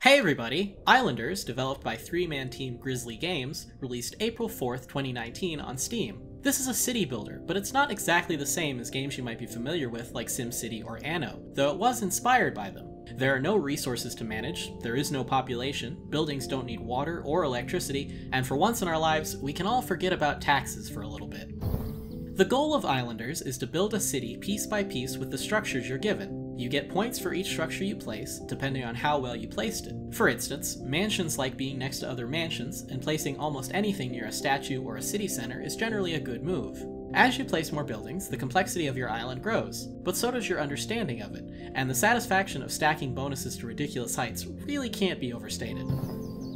Hey everybody! Islanders, developed by three-man team Grizzly Games, released April 4th, 2019 on Steam. This is a city builder, but it's not exactly the same as games you might be familiar with like SimCity or Anno, though it was inspired by them. There are no resources to manage, there is no population, buildings don't need water or electricity, and for once in our lives, we can all forget about taxes for a little bit. The goal of Islanders is to build a city piece by piece with the structures you're given. You get points for each structure you place, depending on how well you placed it. For instance, mansions like being next to other mansions, and placing almost anything near a statue or a city center is generally a good move. As you place more buildings, the complexity of your island grows, but so does your understanding of it, and the satisfaction of stacking bonuses to ridiculous heights really can't be overstated.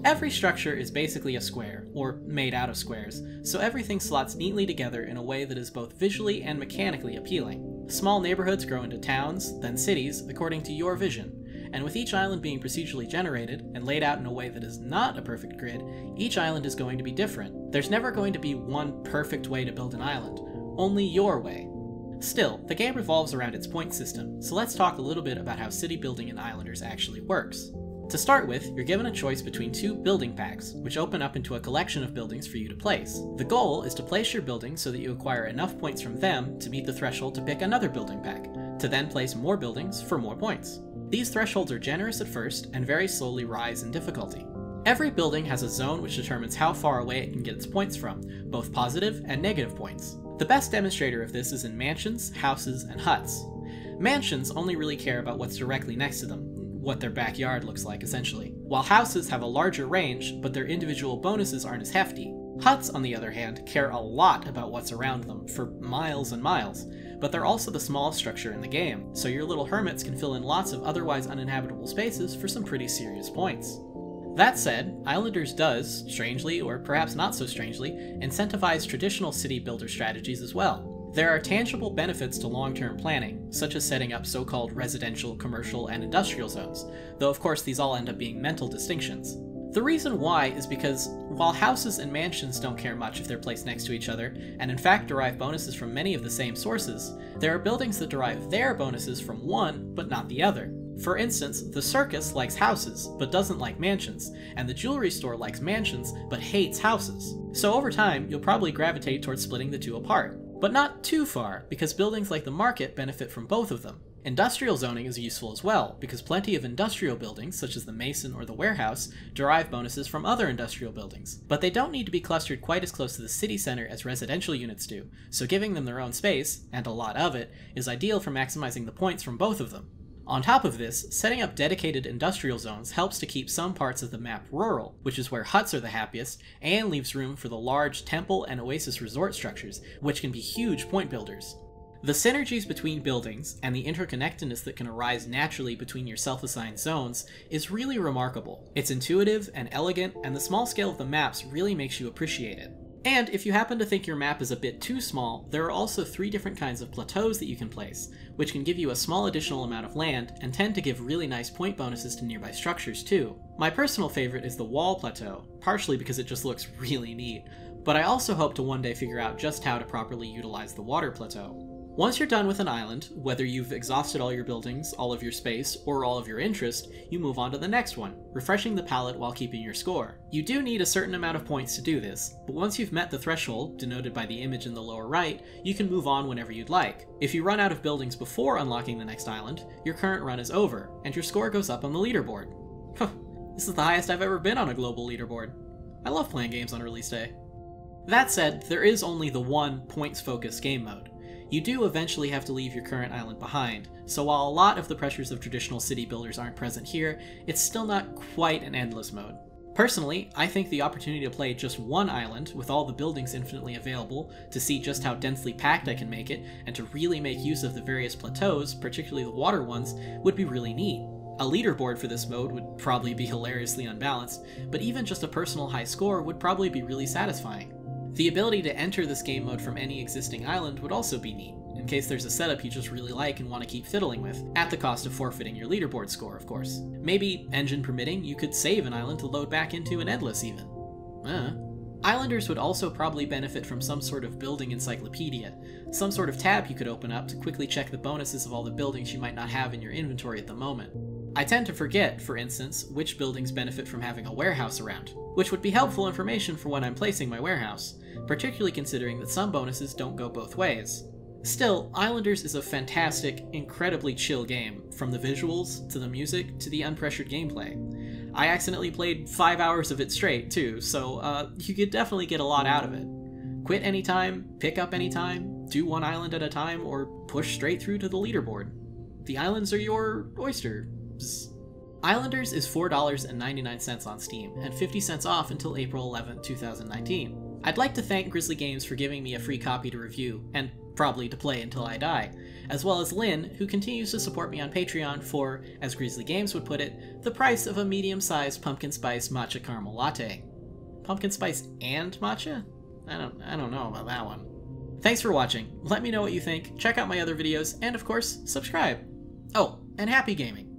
Every structure is basically a square, or made out of squares, so everything slots neatly together in a way that is both visually and mechanically appealing. Small neighborhoods grow into towns, then cities, according to your vision, and with each island being procedurally generated, and laid out in a way that is not a perfect grid, each island is going to be different. There's never going to be one perfect way to build an island, only your way. Still, the game revolves around its point system, so let's talk a little bit about how city building in Islanders actually works. To start with, you're given a choice between two building packs, which open up into a collection of buildings for you to place. The goal is to place your buildings so that you acquire enough points from them to meet the threshold to pick another building pack, to then place more buildings for more points. These thresholds are generous at first and very slowly rise in difficulty. Every building has a zone which determines how far away it can get its points from, both positive and negative points. The best demonstrator of this is in mansions, houses, and huts. Mansions only really care about what's directly next to them, what their backyard looks like essentially, while houses have a larger range, but their individual bonuses aren't as hefty. Huts, on the other hand, care a lot about what's around them, for miles and miles, but they're also the smallest structure in the game, so your little hermits can fill in lots of otherwise uninhabitable spaces for some pretty serious points. That said, Islanders does, strangely or perhaps not so strangely, incentivize traditional city builder strategies as well. There are tangible benefits to long-term planning, such as setting up so-called residential, commercial, and industrial zones, though of course these all end up being mental distinctions. The reason why is because, while houses and mansions don't care much if they're placed next to each other, and in fact derive bonuses from many of the same sources, there are buildings that derive their bonuses from one, but not the other. For instance, the circus likes houses, but doesn't like mansions, and the jewelry store likes mansions, but hates houses. So over time, you'll probably gravitate towards splitting the two apart. But not too far, because buildings like the market benefit from both of them. Industrial zoning is useful as well, because plenty of industrial buildings, such as the mason or the warehouse, derive bonuses from other industrial buildings. But they don't need to be clustered quite as close to the city center as residential units do, so giving them their own space, and a lot of it, is ideal for maximizing the points from both of them. On top of this, setting up dedicated industrial zones helps to keep some parts of the map rural, which is where huts are the happiest, and leaves room for the large temple and oasis resort structures, which can be huge point builders. The synergies between buildings, and the interconnectedness that can arise naturally between your self-assigned zones, is really remarkable. It's intuitive and elegant, and the small scale of the maps really makes you appreciate it. And if you happen to think your map is a bit too small, there are also 3 different kinds of plateaus that you can place, which can give you a small additional amount of land, and tend to give really nice point bonuses to nearby structures too. My personal favorite is the wall plateau, partially because it just looks really neat, but I also hope to one day figure out just how to properly utilize the water plateau. Once you're done with an island, whether you've exhausted all your buildings, all of your space, or all of your interest, you move on to the next one, refreshing the palette while keeping your score. You do need a certain amount of points to do this, but once you've met the threshold, denoted by the image in the lower right, you can move on whenever you'd like. If you run out of buildings before unlocking the next island, your current run is over, and your score goes up on the leaderboard. This is the highest I've ever been on a global leaderboard. I love playing games on release day. That said, there is only the one points-focused game mode. You do eventually have to leave your current island behind, so while a lot of the pressures of traditional city builders aren't present here, it's still not quite an endless mode. Personally, I think the opportunity to play just one island, with all the buildings infinitely available, to see just how densely packed I can make it, and to really make use of the various plateaus, particularly the water ones, would be really neat. A leaderboard for this mode would probably be hilariously unbalanced, but even just a personal high score would probably be really satisfying. The ability to enter this game mode from any existing island would also be neat, in case there's a setup you just really like and want to keep fiddling with, at the cost of forfeiting your leaderboard score, of course. Maybe, engine permitting, you could save an island to load back into an endless even. Islanders would also probably benefit from some sort of building encyclopedia, some sort of tab you could open up to quickly check the bonuses of all the buildings you might not have in your inventory at the moment. I tend to forget, for instance, which buildings benefit from having a warehouse around, which would be helpful information for when I'm placing my warehouse, particularly considering that some bonuses don't go both ways. Still, Islanders is a fantastic, incredibly chill game, from the visuals, to the music, to the unpressured gameplay. I accidentally played 5 hours of it straight, too, so you could definitely get a lot out of it. Quit anytime, pick up anytime, do one island at a time, or push straight through to the leaderboard. The islands are your oyster. Islanders is $4.99 on Steam, and 50 cents off until April 11, 2019. I'd like to thank Grizzly Games for giving me a free copy to review, and probably to play until I die, as well as Lynn, who continues to support me on Patreon for, as Grizzly Games would put it, the price of a medium-sized pumpkin spice matcha caramel latte. Pumpkin spice and matcha? I don't know about that one. Thanks for watching. Let me know what you think, check out my other videos, and of course, subscribe. Oh, and happy gaming!